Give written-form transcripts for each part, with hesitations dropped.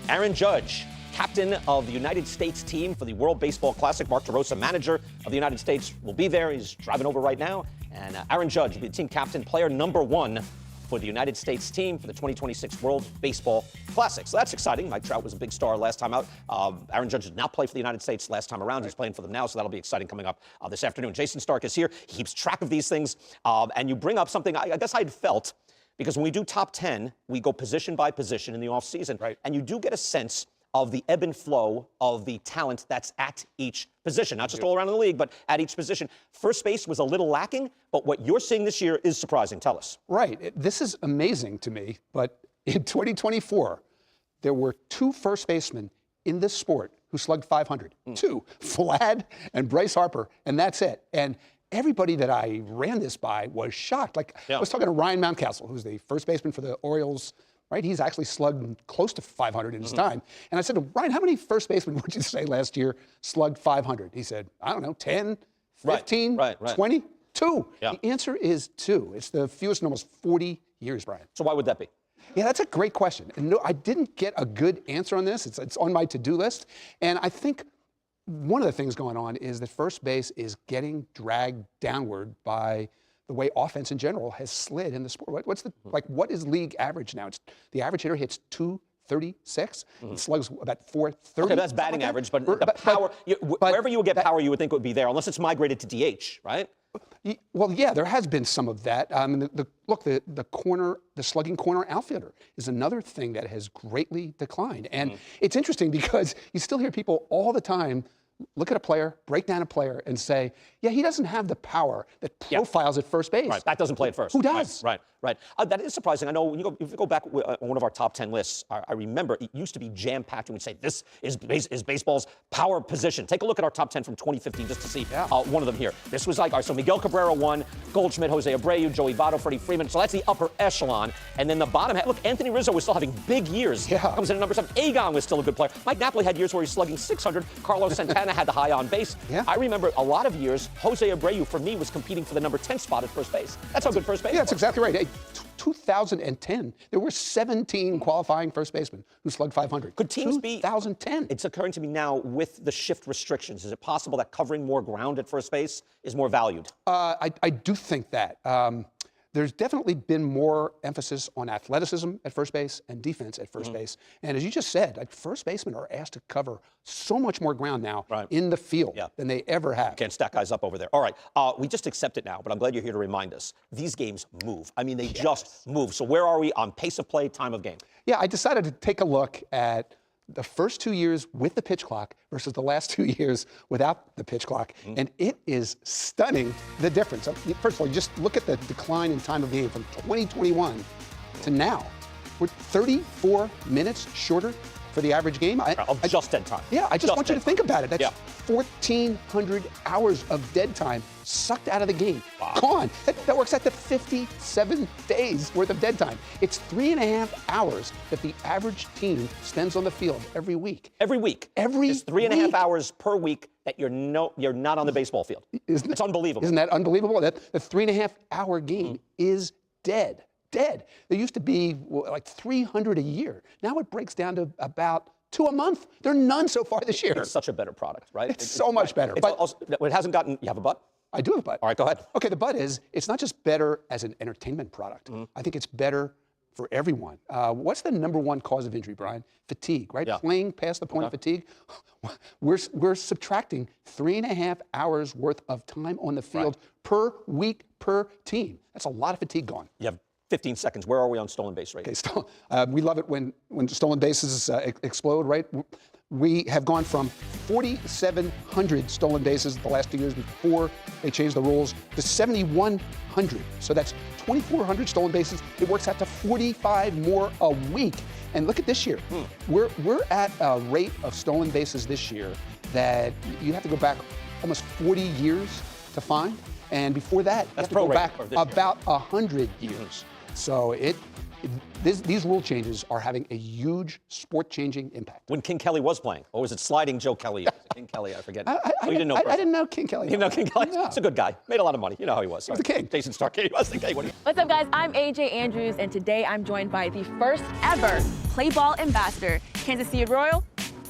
Aaron Judge, captain of the United States team for the World Baseball Classic. Mark DeRosa, manager of the United States, will be there. He's driving over right now. And Aaron Judge will be the team captain, player number 1 for the United States team for the 2026 World Baseball Classic. So that's exciting. Mike Trout was a big star last time out. Aaron Judge did not play for the United States last time around. He's playing for them now, so that'll be exciting coming up this afternoon. Jayson Stark is here. He keeps track of these things. And you bring up something I guess I'd felt, because when we do top 10, we go position by position in the offseason. Right. And you do get a sense of the ebb and flow of the talent that's at each position, not just all around the league, but at each position. First base was a little lacking, but what you're seeing this year is surprising. Tell us. Right. This is amazing to me, but in 2024, there were 2 first basemen in this sport who slugged 500. 2, Vlad and Bryce Harper, and that's it. And everybody that I ran this by was shocked. I was talking to Ryan Mountcastle, who's the first baseman for the Orioles. Right, he's actually slugged close to 500 in his time. And I said to Ryan, how many first basemen would you say last year slugged 500? He said, I don't know, 10, 15, 20, 2. The answer is 2. It's the fewest in almost 40 years, Brian. So why would that be? Yeah, that's a great question. And no, I didn't get a good answer on this. It's on my to-do list. And I think one of the things going on is that first base is getting dragged downward by the way offense in general has slid in the sport. What is league average now? The average hitter hits 236. It slugs about 430. Okay, that's batting average, but the power, wherever you would get power, you would think it would be there, unless it's migrated to DH, right? Well, yeah, there has been some of that. The slugging corner outfielder is another thing that has greatly declined. And it's interesting because you still hear people all the time look at a player, break down a player, and say, yeah, he doesn't have the power that profiles at first base. Right, that doesn't play at first. Who does? Right. That is surprising. I know when if you go back on one of our top 10 lists, I remember it used to be jam-packed, and we'd say, this is baseball's power position. Take a look at our top 10 from 2015 just to see one of them here. This was so Miguel Cabrera 1, Goldschmidt, Jose Abreu, Joey Votto, Freddie Freeman. So that's the upper echelon. And then the bottom half, look, Anthony Rizzo was still having big years. Comes in at number 7. Egon was still a good player. Mike Napoli had years where he's slugging 600. Carlos Santana had the high on base. I remember a lot of years, Jose Abreu, for me, was competing for the number 10 spot at first base. That's how good first base was. That's exactly right. 2010, there were 17 qualifying first basemen who slugged 500. Could teams be? 2010. It's occurring to me now with the shift restrictions. Is it possible that covering more ground at first base is more valued? I do think that. There's definitely been more emphasis on athleticism at first base and defense at first base. And as you just said, first basemen are asked to cover so much more ground now in the field than they ever have. Can't stack guys up over there. All right, we just accept it now, but I'm glad you're here to remind us. These games move. I mean, they just move. So where are we on pace of play, time of game? Yeah, I decided to take a look at the first 2 years with the pitch clock versus the last 2 years without the pitch clock. And it is stunning, the difference. First of all, you just look at the decline in time of game from 2021 to now. We're 34 minutes shorter for the average game. Just dead time. Yeah, I just want you to think about it. That's 1,400 hours of dead time sucked out of the game. Gone. That works out to 57 days worth of dead time. It's 3.5 hours that the average team spends on the field every week. Every week. It's 3.5 hours per week that you're not on the baseball field. It's unbelievable. Isn't that unbelievable? The 3.5 hour game is dead. There used to be like 300 a year. Now it breaks down to about 2 a month. There are none so far this year. It's such a better product, right? It's so much better. But also, it hasn't gotten. You have a but? I do have a but. All right, go ahead. Okay, the but is it's not just better as an entertainment product. I think it's better for everyone. What's the number 1 cause of injury, Brian? Fatigue, right? Playing past the point of fatigue. We're subtracting 3.5 hours worth of time on the field per week per team. That's a lot of fatigue gone. You have 15 seconds. Where are we on stolen base rate? Okay, we love it when stolen bases explode, right? We have gone from 4,700 stolen bases the last 2 years before they changed the rules to 7,100. So that's 2,400 stolen bases. It works out to 45 more a week. And look at this year. We're at a rate of stolen bases this year that you have to go back almost 40 years to find. And before that, you have to go back about 100 years. So these rule changes are having a huge sport-changing impact. When King Kelly was playing, or was it sliding Joe Kelly? King Kelly, I forget. You didn't know. I didn't know King Kelly. You didn't know King Kelly? No. He's a good guy. Made a lot of money. You know how he was. He was the king. Jayson Stark. He was the king. What's up, guys? I'm AJ Andrews, and today I'm joined by the first ever Play Ball ambassador, Kansas City Royal,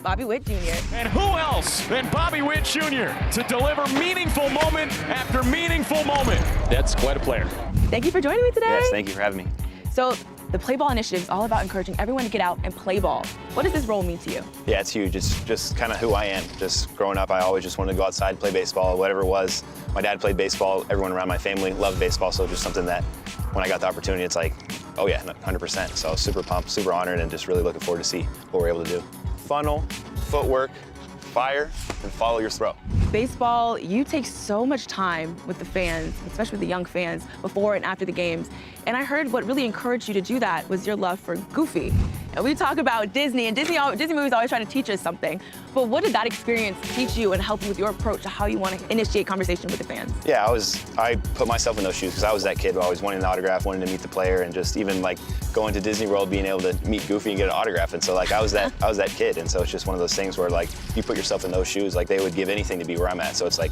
Bobby Witt Jr. And who else than Bobby Witt Jr. to deliver meaningful moment after meaningful moment? That's quite a player. Thank you for joining me today. Yes, thank you for having me. So, the Play Ball initiative is all about encouraging everyone to get out and play ball. What does this role mean to you? Yeah, it's huge. It's just kind of who I am. Just growing up, I always just wanted to go outside and play baseball, whatever it was. My dad played baseball. Everyone around my family loved baseball, so just something that when I got the opportunity, it's like, oh yeah, 100%. So I was super pumped, super honored, and just really looking forward to see what we're able to do. Funnel, footwork, fire, and follow your throw. Baseball, you take so much time with the fans, especially with the young fans, before and after the games. And I heard what really encouraged you to do that was your love for Goofy. And we talk about Disney, and Disney movies always try to teach us something. But what did that experience teach you and help you with your approach to how you want to initiate conversation with the fans? Yeah, I put myself in those shoes because I was that kid always wanting an autograph, wanting to meet the player, and just even like going to Disney World, being able to meet Goofy and get an autograph. And so like I was that kid, and so it's just one of those things where like you put yourself in those shoes, like they would give anything to be where I'm at. So it's like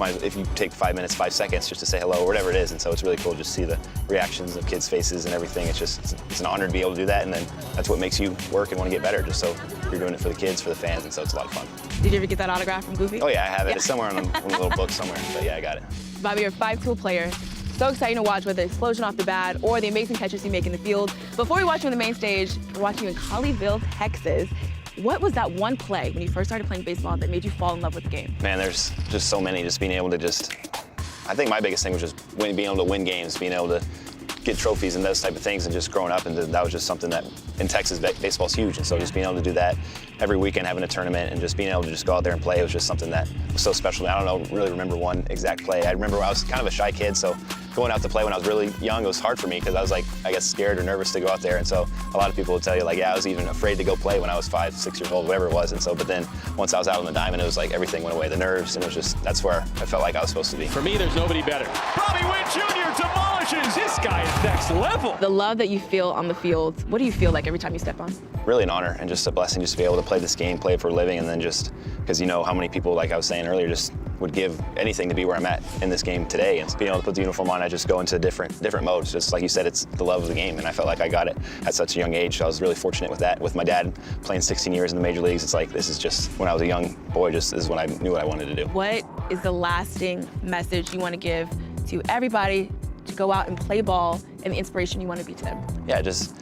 if you take 5 minutes, 5 seconds just to say hello or whatever it is. And so it's really cool just to see the reactions of kids' faces and everything. It's an honor to be able to do that, and then that's what makes you work and want to get better, just so you're doing it for the kids, for the fans, and so it's a lot of fun. Did you ever get that autograph from Goofy? Oh yeah, I have it. Yeah. It's somewhere in a little book somewhere, but yeah, I got it. Bobby, you're a 5-tool player. So exciting to watch, whether explosion off the bat or the amazing catches you make in the field. Before we watch you on the main stage, we're watching you in Colleyville, Texas. What was that one play when you first started playing baseball that made you fall in love with the game? Man, there's just so many. Just being able to I think my biggest thing was just being able to win games, being able to get trophies and those type of things, and just growing up, and that was just something that in Texas baseball's huge, and so just being able to do that every weekend, having a tournament, and just being able to just go out there and play, it was just something that was so special. I don't really remember one exact play. I remember I was kind of a shy kid, so going out to play when I was really young, it was hard for me because I was like, I guess, scared or nervous to go out there, and so a lot of people would tell you like, yeah, I was even afraid to go play when I was 5, 6 years old, whatever it was, and so, but then once I was out on the diamond, it was like everything went away, the nerves, and it was just, that's where I felt like I was supposed to be. For me, there's nobody better. Bobby Witt Jr. demolishes. This guy is next level. The love that you feel on the field, what do you feel like every time you step on? Really an honor and just a blessing just to be able to play this game, play it for a living, and then just, because you know how many people, like I was saying earlier, just would give anything to be where I'm at in this game today. And being able to put the uniform on, I just go into different modes. Just like you said, it's the love of the game, and I felt like I got it at such a young age. So I was really fortunate with that. With my dad playing 16 years in the major leagues, it's like this is just, when I was a young boy, just this is when I knew what I wanted to do. What is the lasting message you want to give to everybody to go out and play ball, and the inspiration you want to be to them? Yeah, just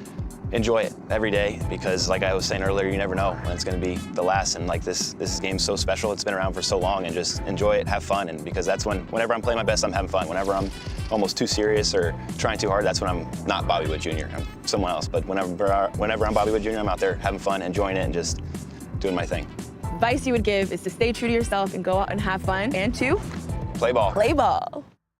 enjoy it every day, because like I was saying earlier, you never know when it's going to be the last, and like this game's so special, it's been around for so long, and just enjoy it, have fun, and because that's whenever I'm playing my best, I'm having fun. Whenever I'm almost too serious or trying too hard, that's when I'm not Bobby Witt Jr., I'm someone else. But whenever I'm Bobby Witt Jr., I'm out there having fun, enjoying it, and just doing my thing. Advice you would give is to stay true to yourself and go out and have fun, and to Play ball. play ball.